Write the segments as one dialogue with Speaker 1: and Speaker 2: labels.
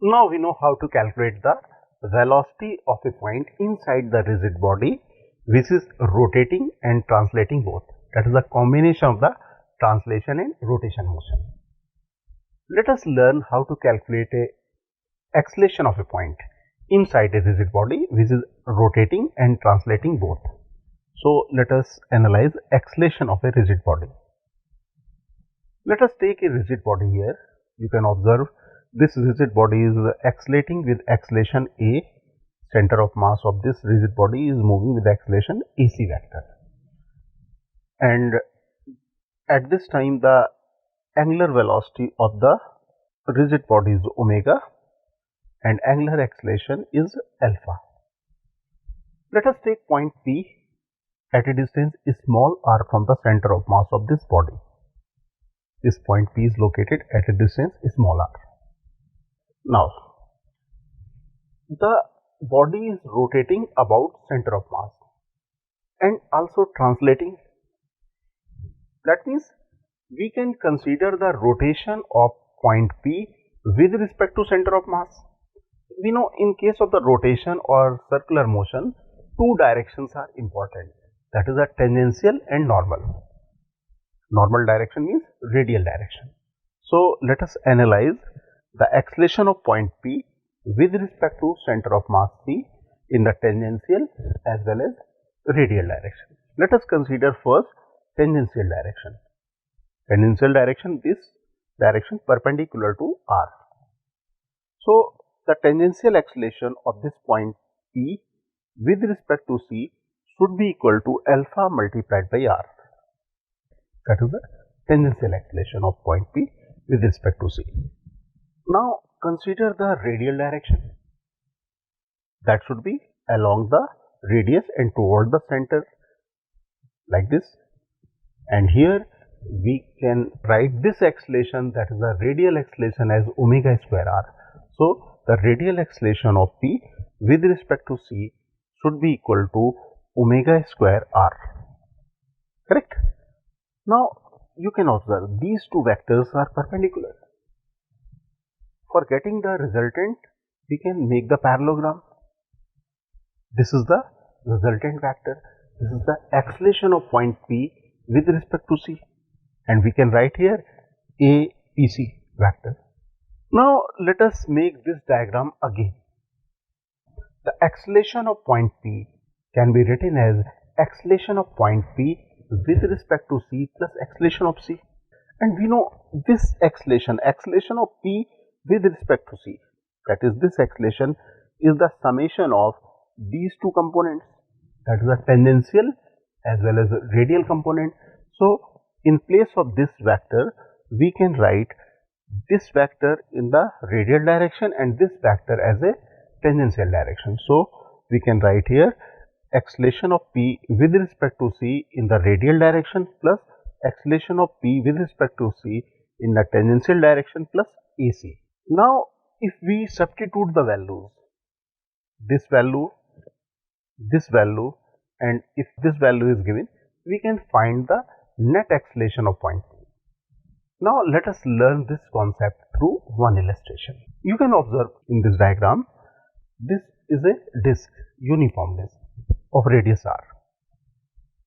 Speaker 1: Now we know how to calculate the velocity of a point inside the rigid body which is rotating and translating both. That is a combination of the translation and rotation motion. Let us learn how to calculate a acceleration of a point inside a rigid body which is rotating and translating both. So let us analyze acceleration of a rigid body. Let us take a rigid body here. You can observe this rigid body is accelerating with acceleration A. Center of mass of this rigid body is moving with acceleration AC vector. And at this time the angular velocity of the rigid body is omega and angular acceleration is alpha. Let us take point P at a distance small r from the center of mass of this body. This point P is located at a distance small r. Now, the body is rotating about center of mass and also translating. That means we can consider the rotation of point P with respect to center of mass. We know in case of the rotation or circular motion, two directions are important. That is a tangential and normal. Normal direction means radial direction. So let us analyze the acceleration of point P with respect to center of mass C in the tangential as well as radial direction. Let us consider first tangential direction. Tangential direction, this direction perpendicular to R. So the tangential acceleration of this point P with respect to C should be equal to alpha multiplied by R. That is the tangential acceleration of point P with respect to C. Now consider the radial direction. That should be along the radius and toward the center like this. And here we can write this acceleration, that is the radial acceleration, as omega square r. So the radial acceleration of P with respect to C should be equal to omega square r. Correct? Now you can observe these two vectors are perpendicular. For getting the resultant, we can make the parallelogram. This is the resultant vector. This is the acceleration of point P with respect to C, and we can write here APC vector. Now let us make this diagram again. The acceleration of point P can be written as acceleration of point P with respect to C plus acceleration of C. And we know this acceleration of P with respect to C, that is this acceleration is the summation of these two components, that is the tangential as well as the radial component. So in place of this vector we can write this vector in the radial direction and this vector as a tangential direction. So we can write here acceleration of P with respect to C in the radial direction plus acceleration of P with respect to C in the tangential direction plus AC. Now if we substitute the values, this value, and if this value is given, we can find the net acceleration of point P. Now let us learn this concept through one illustration. You can observe in this diagram, this is a disk, uniform disk of radius r.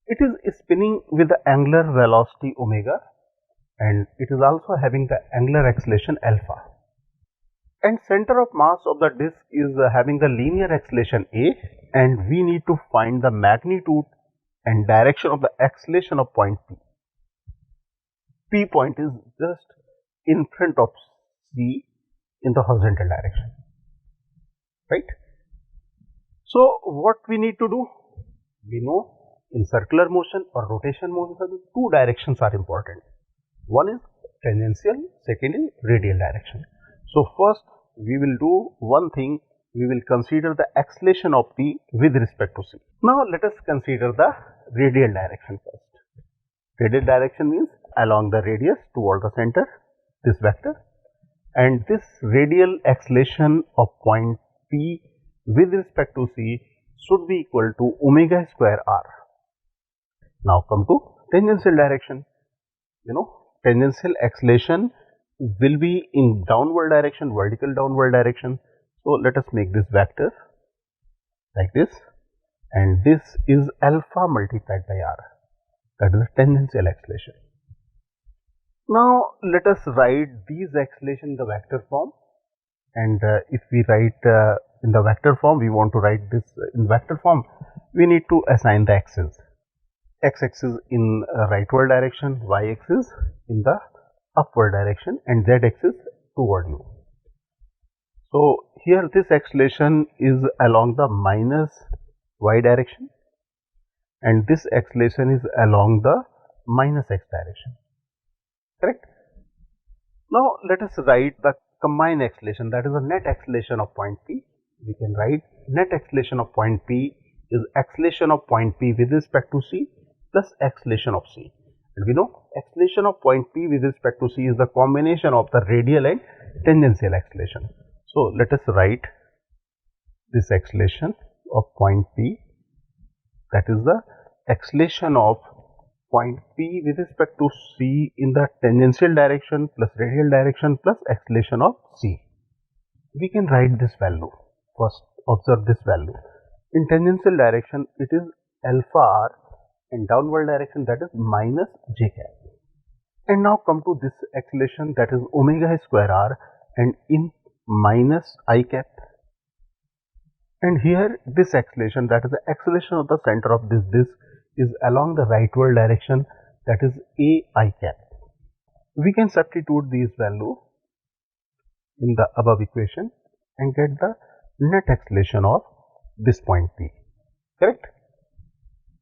Speaker 1: It is spinning with the angular velocity omega and it is also having the angular acceleration alpha. And center of mass of the disk is having the linear acceleration A, and we need to find the magnitude and direction of the acceleration of point P. P point is just in front of C in the horizontal direction, right? So what we need to do? We know in circular motion or rotation motion, two directions are important. One is tangential, second is radial direction. So first we will do one thing, we will consider the acceleration of P with respect to C. Now let us consider the radial direction first. Radial direction means along the radius toward the center, this vector, and this radial acceleration of point P with respect to C should be equal to omega square r. Now come to tangential direction. You know, tangential acceleration will be in downward direction, vertical downward direction. So let us make this vector like this, and this is alpha multiplied by r, that is the tangential acceleration. Now let us write these acceleration in the vector form, and if we write in the vector form, we want to write this in vector form, we need to assign the axes. X-axis in rightward direction, y-axis in the upward direction, and z-axis toward you. So here this acceleration is along the minus y direction, and this acceleration is along the minus x direction, correct? Now let us write the combined acceleration, that is the net acceleration of point P. We can write net acceleration of point P is acceleration of point P with respect to C plus acceleration of C. And we know acceleration of point P with respect to C is the combination of the radial and tangential acceleration. So let us write this acceleration of point P, that is the acceleration of point P with respect to C in the tangential direction plus radial direction plus acceleration of C. We can write this value. First observe this value. In tangential direction it is alpha r, in downward direction that is minus j cap. And now come to this acceleration, that is omega square r, and in minus I cap. And here this acceleration, that is the acceleration of the center of this disk, is along the rightward direction, that is a I cap. We can substitute these values in the above equation and get the net acceleration of this point P, correct?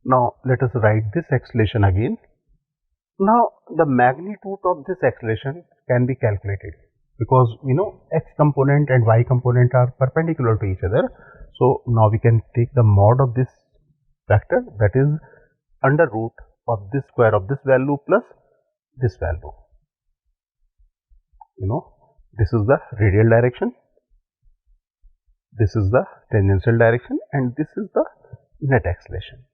Speaker 1: Now let us write this acceleration again. Now the magnitude of this acceleration can be calculated, because we know x component and y component are perpendicular to each other. So now we can take the mod of this vector, that is under root of this square of this value plus this value. You know, this is the radial direction, this is the tangential direction, and this is the net acceleration.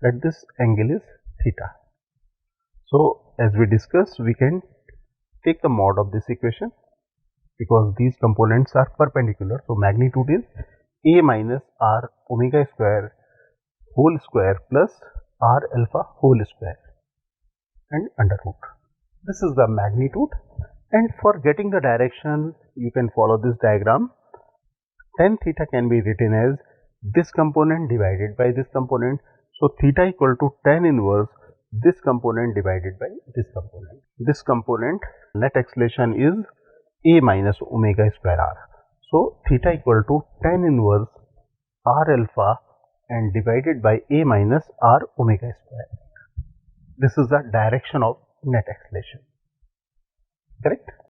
Speaker 1: That this angle is theta. So as we discussed, we can take the mod of this equation because these components are perpendicular. So magnitude is a minus r omega square whole square plus r alpha whole square and under root. This is the magnitude, and for getting the direction you can follow this diagram. Tan theta can be written as this component divided by this component. So theta equal to tan inverse this component divided by this component. This component net acceleration is a minus omega square r. So theta equal to tan inverse r alpha and divided by a minus r omega square. This is the direction of net acceleration, correct?